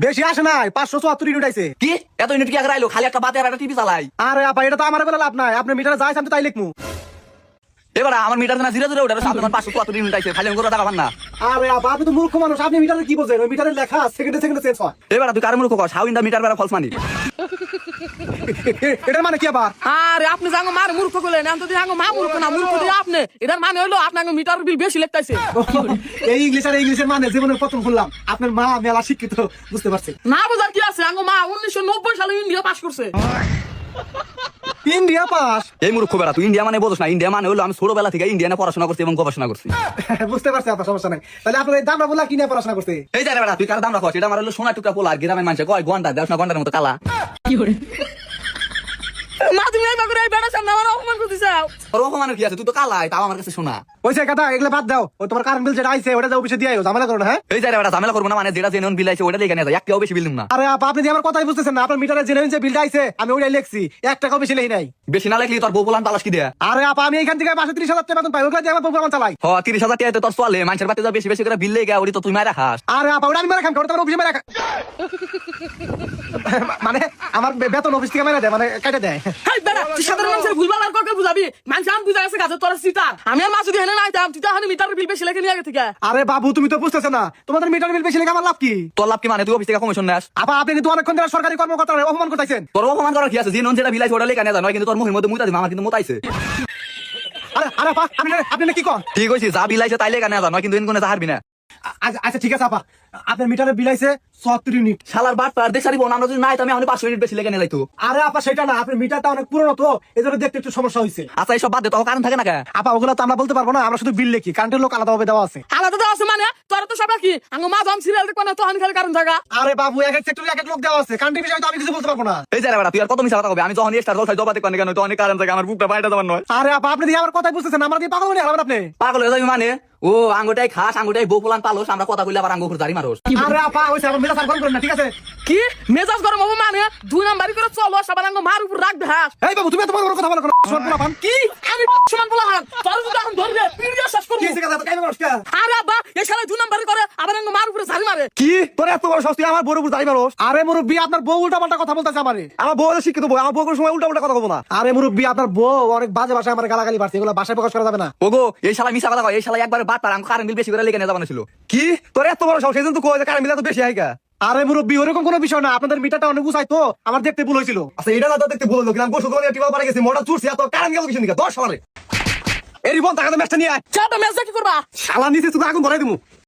বেশি আসে নাই 574 ইউনিট আইছে। কি এত ইউনিট কি আগে আইলো? খালি একটা বাতে আর একটা টিভি চালাই। আরে আপা এটা তো আমার বেলা লাভ নাই, আপনি মিটারে যাইছেন তো তাই লিখমু। এবার আমার মিটার না ধীরে ধীরে ওটা আপনার 574 ইউনিট আইছে, খালি করে টাকা পান না। আরে আপা আপনি তো মূর্খ মানুষ, আপনি মিটারে কি বোঝেন? ওই মিটারে লেখা সেকেন্ডে সেকেন্ডে চেঞ্জ হয়। এবার তুই কার মূর্খ কস? হাউ ইন দা মিটার বেড়া ফলস মানি। এটার মানে কি আবার? আরে আপনি জাঙ্গো মার মূর্খ কইলেন, আমি তো জাঙ্গো মা মূর্খ না, মূর্খ দিয়ে আপনি। এটার মানে হইলো আপনাকে মিটার বিল বেশি লাগতাছে। এই ইংলিশ আর ইংলিশের মানে জীবনের প্রথম শুনলাম। আপনার মা মেলা শিক্ষিত, বুঝতে পারছি। না বুঝার কি আছে? আঙ্গো মা 1990 সালে ইন্ডিয়া পাস করছে। India pass? এই মূর্খ বেড়া, তুই ইন্ডিয়া মানে বোঝস না। ইন্ডিয়া মানে হলো আমি ছোটবেলা থেকে ইন্ডিয়ানে পড়াশোনা করছি এবং গবেষণা করছি। বুঝতে পারছি আপা, সমস্যা নাই। তাহলে আপনার এই দামরা বলা কি নিয়ে পড়াশোনা করতে? এই যে বেড়া তুই কার দাম রাখছ? এটা আমার হলো সোনা টুকরা পোলা, আর গ্রামের মানুষ কয় ঘন্টা 10 ঘন্টার মতো কালা। মা তুমি এই বাগুরে এই বেড়া সামনে আমার অপমান করতেছাও। তোর অপমানের কি আছে? তুই তো কালাই, তাও আমার কাছে শোনা। ওইসে কথা এগুলো বাদ দাও। ও তোমার কারেন্ট বিল যেটা আইছে ওটা অফিসে দিয়ে আইও, ঝামেলা করো না। হ্যাঁ এই যে বেড়া ঝামেলা করবো না, মানে যেটা জেনুইন বিল আইছে ওটা লেগে নিয়ে যায়, একটাও বেশি বিল না। আরে আপা আপনি যে আমার কথাই বুঝতেছেন না। আপনার মিটারে জেনুইন যে বিলটা আইছে আমি ওইটাই লিখছি, 1 টাকাও বেশি লেই নাই। বেশি না লাগলি তোর বউ বলান তালাশ কি দেয়া? আরে আপা আমি এখান থেকে মাসে 30,000 টাকা বেতন পাই, ওগুলো দিয়ে আমার প্রোগ্রাম চালাই। 30,000 টাকা তোর চলে, মানুষের বাড়িতে যা বেশি বেশি করে বিল লেগে ওটি তো তুই মারা খাস। আরে আপা ওটা আমি মেরে খান, ওটা তোমার অফিসে মেরে খান। মানে আমার বেতন অফিস থেকে মেরে দেয়, মানে কেটে দেয়। হেই বেড়া তুই সাধারণ মানুষের ভুলভাল আর কাউকে বুঝাবি? মানুষ আমি বুঝা গেছে গাছে তোর সিটার। আমি আর মাসুদি হেনে নাইতাম, তুই তো হানি মিটার বিল বেশি লেগে নিয়ে আগে থেকে। আরে বাবু তুমি তো বুঝতেছো না, তোমাদের মিটার বিল বেশি লেগে আমার লাভ কি? তোর লাভ কি? মানে তুই অফিস থেকে কমিশন নেস? আপা আপনি কিন্তু অনেকক্ষণ ধরে সরকারি কর্মকর্তা অপমান করতেছেন। তোর অপমান করার কি আছে? যে নন যেটা বিল আইছে ওটা লেগে নিয়ে যায়, নয় কিন্তু তোর মুখের মধ্যে মুতা দিবে, আমার কিন্তু মোতাইছে। আরে আরে আপা আপনি কি কন? ঠিক হইছে, যা বিল আইছে তাই লেগে নিয়ে যায়, নয় কিন্তু এনকোনে হারবি না। আচ্ছা ঠিক আছে আপা, আপনার মিটারে বিল আইছে 74 ইউনিট। শালার বাট পার দেখ সারি বোন, আমরা যদি নাই তো আমি 500 ইউনিট বেশি লেগে নিয়ে যাইতো। আরে আপা সেটা না, আপনার মিটারটা অনেক পুরনো তো এজন্য দেখতে একটু সমস্যা হয়েছে। আচ্ছা এইসব বাদ দে, তোর কারণ থাকে না কে? আপা ওগুলো তো আমরা বলতে পারবো না, আমরা শুধু বিল লিখি, কারেন্টের লোক আলাদাভাবে দেওয়া আছে। আলাদা তো আছে মানে তোর তো সব কি আঙ্গো মা জম সিরিয়াল দেখব না তো হানি খালি কারণ থাকা। আরে বাবু এক এক সেক্টরে এক এক লোক দেওয়া আছে, কারেন্টের বিষয়ে তো আমি কিছু বলতে পারবো না। এই যে বেড়া তুই আর কত মিছা কথা কবি? আমি যখন স্টার জলসাই জবাতে কোন কেন তো অনেক কারণ থাকে, আমার বুকটা বাইরে যাবার নয়। আরে আপা আপনি দিয়ে আমার কথাই বুঝতেছেন, আমার দিয়ে পাগল হয়ে গেলেন আপনি। পাগল হয়ে যাবি মানে? ও আঙ্গুটাই খাস, আঙ্গুটাই বউ ফুলান পালোস, আমরা কথা কইলে আবার আঙ্গুর উপর জারি মারোস। আরে আপা ওইসে আমার মেজাজ আর গরম করেন না, ঠিক আছে? কি মেজাজ গরম হবে মানে 2 নাম্বারই করে চলো সবার আঙ্গো মার উপর রাখ দেহাস। এই বাবু তুমি এত বড় বড় কথা বলো কেন? শোন পোলা পান কি আমি সমান বলা হান তোর যদি এখন ধরবে পিড়িয়া শেষ করব। কি হইছে কথা? কাইবে করছ কে? আরে আব্বা এই শালা 2 নাম্বারই করে আবার আঙ্গো মার উপরে ঝাড়ি মারে। কি তোর এত বড় শাস্তি আমার বউর উপর দাঁড়িয়ে মারোস? আরে মুরব্বি আপনার বউ উল্টাপাল্টা কথা বলতেছে আমারে। আমার বউ হলো শিক্ষিত বউ, আমার বউ কোনো সময় উল্টাপাল্টা কথা বলবো না। আরে মুরব্বি আপনার বউ অনেক বাজে ভাষায় আমার গালাগালি পারছে, এগুলো ভাষায় প্রকাশ করা যাবে না। ওগো এই শালা মিছা কথা কয়, এই শালা একবার বাট পার আঙ্গু কারণ বিল বেশি করে লেগে নিয়ে যাবানো ছিল। কি তোর এত বড় সাহস? সেজন্য তো কই যে কারেন্ট বিল এত বেশি আইগা। আরে মুরব্বি ওরকম কোনো বিষয় না, আপনাদের মিটারটা অনেক উঁচাই তো আমার দেখতে ভুল হয়েছিল। আচ্ছা এটা না তো দেখতে ভুল হলো, কিন্তু গোসল করে টিপা পারে গেছি, মোটা চুরছি, এত কারেন্ট গেল কিছু নিকা 10 সালে। এই রিবন টাকা ম্যাচটা নিয়ে আয়। চাটা মেজা কি করবা? শালা নিচে তুই আগুন ধরাই দিমু।